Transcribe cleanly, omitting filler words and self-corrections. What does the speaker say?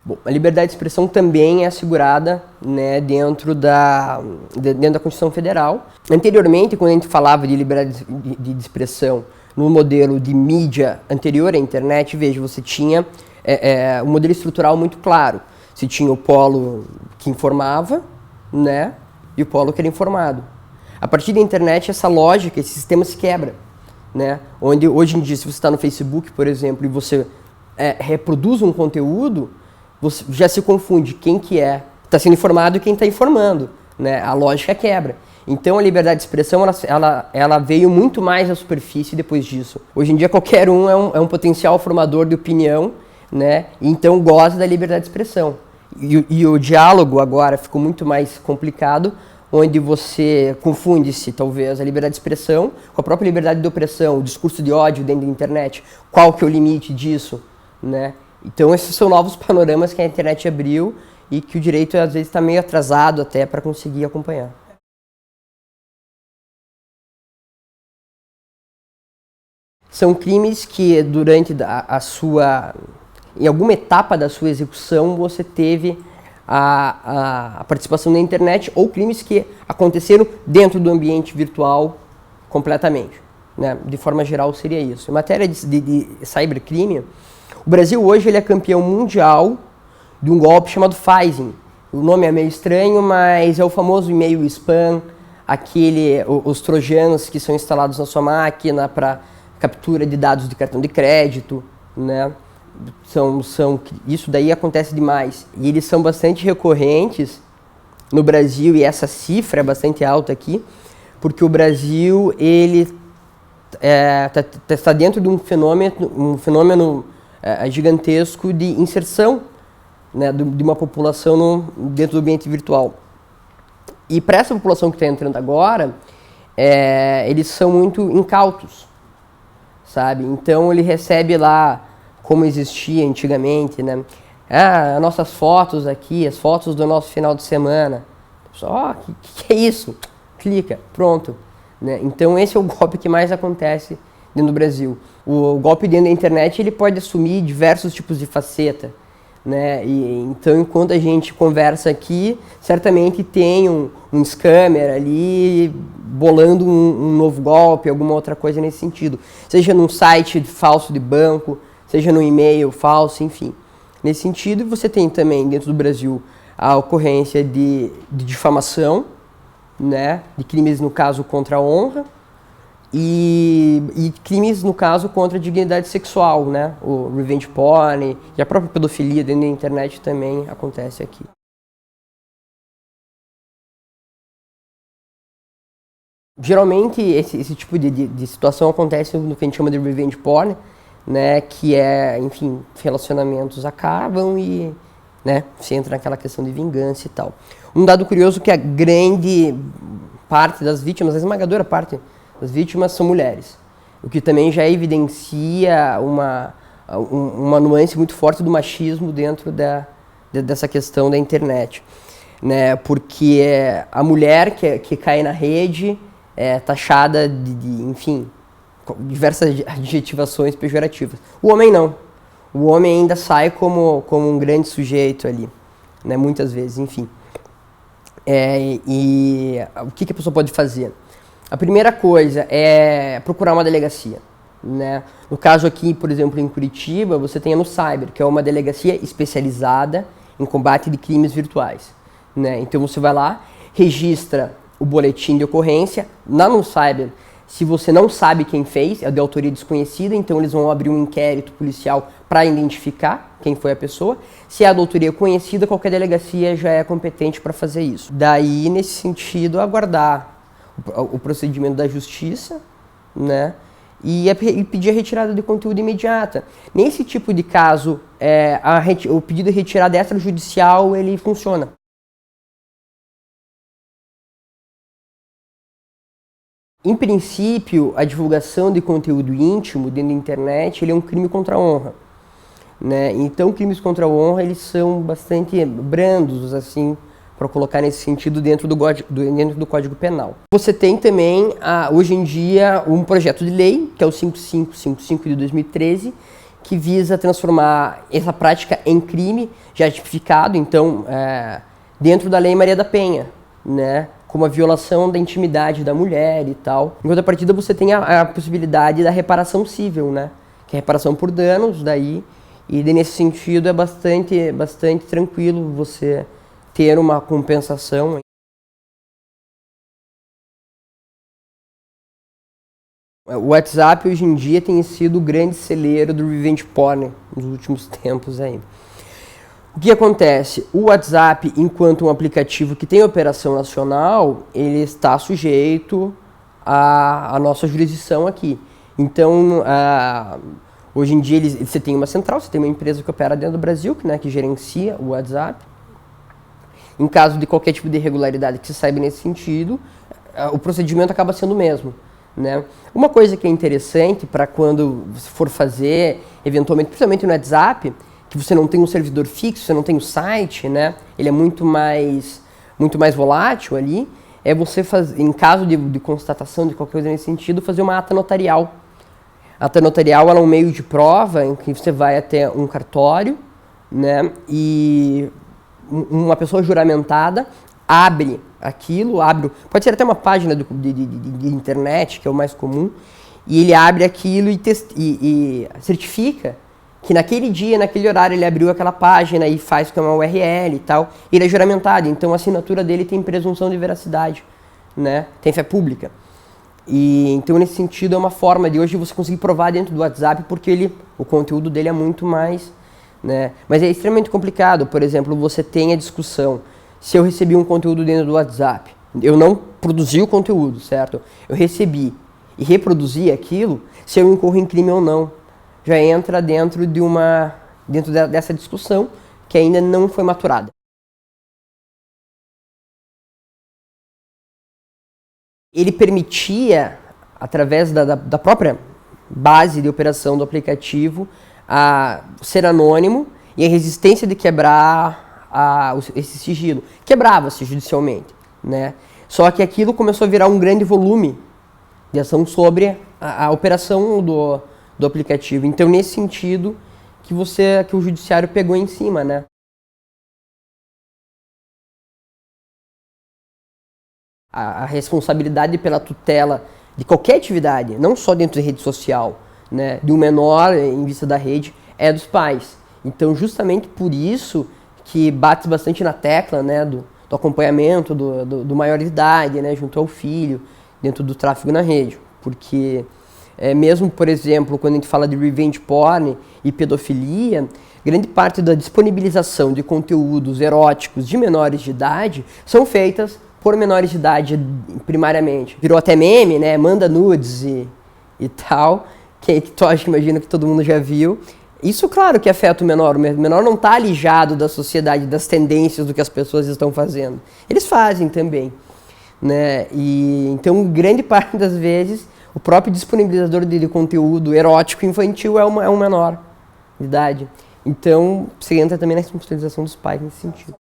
Bom, a liberdade de expressão também é assegurada, né, dentro da Constituição Federal. Anteriormente, quando a gente falava de liberdade de expressão no modelo de mídia anterior à internet, veja, você tinha um modelo estrutural muito claro. Você tinha o polo que informava, né, e o polo que era informado. A partir da internet, essa lógica, esse sistema se quebra, né? Onde hoje em dia, se você está no Facebook, por exemplo, e você reproduz um conteúdo, você já se confunde quem que está sendo informado e quem está informando, né? A lógica quebra. Então a liberdade de expressão ela veio muito mais à superfície depois disso. Hoje em dia qualquer um é um potencial formador de opinião, né? Então goza da liberdade de expressão. E o diálogo agora ficou muito mais complicado, onde você confunde-se, talvez, a liberdade de expressão com a própria liberdade de opressão, o discurso de ódio dentro da internet. Qual que é o limite disso, né? Então esses são novos panoramas que a internet abriu e que o direito às vezes está meio atrasado até para conseguir acompanhar. São crimes que durante em alguma etapa da sua execução você teve a participação na internet, ou crimes que aconteceram dentro do ambiente virtual completamente, né? De forma geral seria isso. Em matéria de cybercrime, o Brasil hoje ele é campeão mundial de um golpe chamado phishing. O nome é meio estranho, mas é o famoso e-mail spam, os trojanos que são instalados na sua máquina para captura de dados de cartão de crédito, né? Isso daí acontece demais. E eles são bastante recorrentes no Brasil, e essa cifra é bastante alta aqui, porque o Brasil ele está dentro de um fenômeno gigantesco de inserção, né, de uma população dentro do ambiente virtual. E para essa população que está entrando agora, eles são muito incautos, sabe? Então ele recebe lá, como existia antigamente, né? Nossas fotos aqui, as fotos do nosso final de semana. Que é isso? Clica, pronto. Né? Então esse é o golpe que mais acontece dentro do Brasil. O golpe dentro da internet ele pode assumir diversos tipos de faceta, né? Então enquanto a gente conversa aqui, certamente tem um scammer ali bolando um novo golpe, alguma outra coisa nesse sentido. Seja num site falso de banco, seja no e-mail falso, enfim. Nesse sentido, você tem também dentro do Brasil a ocorrência de difamação, né? De crimes, no caso, contra a honra, e crimes, no caso, contra a dignidade sexual, né? O revenge porn e a própria pedofilia dentro da internet também acontece aqui. Geralmente, esse tipo de situação acontece no que a gente chama de revenge porn, né? Que enfim, relacionamentos acabam e, né, você entra naquela questão de vingança e tal. Um dado curioso é que a grande parte das vítimas, a esmagadora parte das vítimas são mulheres, o que também já evidencia uma nuance muito forte do machismo dentro dessa questão da internet, né? Porque a mulher que cai na rede é taxada enfim, diversas adjetivações pejorativas. O homem não. O homem ainda sai como um grande sujeito ali, né? Muitas vezes, enfim. E o que a pessoa pode fazer? A primeira coisa é procurar uma delegacia, né? No caso aqui, por exemplo, em Curitiba, você tem a NuCyber, que é uma delegacia especializada em combate de crimes virtuais, né? Então você vai lá, registra o boletim de ocorrência. Na NuCyber, se você não sabe quem fez, é de autoria desconhecida, então eles vão abrir um inquérito policial para identificar quem foi a pessoa. Se é de autoria conhecida, qualquer delegacia já é competente para fazer isso. Daí, nesse sentido, aguardar o procedimento da justiça, né? E pedir a retirada de conteúdo imediata. Nesse tipo de caso, o pedido de retirada extrajudicial, ele funciona. Em princípio, a divulgação de conteúdo íntimo dentro da internet, ele é um crime contra a honra, né? Então, crimes contra a honra, eles são bastante brandos, assim, para colocar nesse sentido dentro do Código Penal. Você tem também, hoje em dia, um projeto de lei, que é o 5555 de 2013, que visa transformar essa prática em crime já tipificado, então, dentro da Lei Maria da Penha, né? Como a violação da intimidade da mulher e tal. Em contrapartida, você tem a possibilidade da reparação civil, né? Que é reparação por danos, daí, e nesse sentido é bastante tranquilo você ter uma compensação. O WhatsApp hoje em dia tem sido o grande celeiro do revenge porn nos últimos tempos aí. O que acontece? O WhatsApp, enquanto um aplicativo que tem operação nacional, ele está sujeito à nossa jurisdição aqui. Então, hoje em dia você tem uma central, você tem uma empresa que opera dentro do Brasil, né, que gerencia o WhatsApp. Em caso de qualquer tipo de irregularidade que se saiba nesse sentido, o procedimento acaba sendo o mesmo. Né? Uma coisa que é interessante para quando você for fazer, eventualmente, principalmente no WhatsApp, que você não tem um servidor fixo, você não tem um site, né? Ele é muito mais volátil ali, é você fazer, em caso de constatação de qualquer coisa nesse sentido, fazer uma ata notarial. A ata notarial ela é um meio de prova em que você vai até um cartório, né? E uma pessoa juramentada abre aquilo, pode ser até uma página de internet, que é o mais comum, e ele abre aquilo e certifica que naquele dia, naquele horário, ele abriu aquela página e faz com uma URL e tal, e ele é juramentado, então a assinatura dele tem presunção de veracidade, né? Tem fé pública. E então, nesse sentido, é uma forma de hoje você conseguir provar dentro do WhatsApp, porque o conteúdo dele é muito mais, né? Mas é extremamente complicado. Por exemplo, você tem a discussão, se eu recebi um conteúdo dentro do WhatsApp, eu não produzi o conteúdo, certo? Eu recebi e reproduzi aquilo, se eu incorro em crime ou não. Já entra dentro dessa discussão que ainda não foi maturada. Ele permitia, através da própria base de operação do aplicativo, ser anônimo e a resistência de quebrar esse sigilo. Quebrava-se judicialmente, né? Só que aquilo começou a virar um grande volume de ação sobre a operação do aplicativo. Então, nesse sentido, que o judiciário pegou em cima, né? A responsabilidade pela tutela de qualquer atividade, não só dentro da rede social, né, de um menor em vista da rede, é dos pais. Então, justamente por isso que bate bastante na tecla, né, do acompanhamento do maior de idade, né, junto ao filho, dentro do tráfego na rede. Porque mesmo, por exemplo, quando a gente fala de revenge porn e pedofilia, grande parte da disponibilização de conteúdos eróticos de menores de idade são feitas por menores de idade, primariamente. Virou até meme, né? Manda nudes e tal, que tu acha que imagino que todo mundo já viu. Isso, claro, que afeta o menor. O menor não está alijado da sociedade, das tendências do que as pessoas estão fazendo. Eles fazem também, né? E então, grande parte das vezes, o próprio disponibilizador de conteúdo erótico infantil é um menor de idade. Então, você entra também na responsabilização dos pais nesse sentido.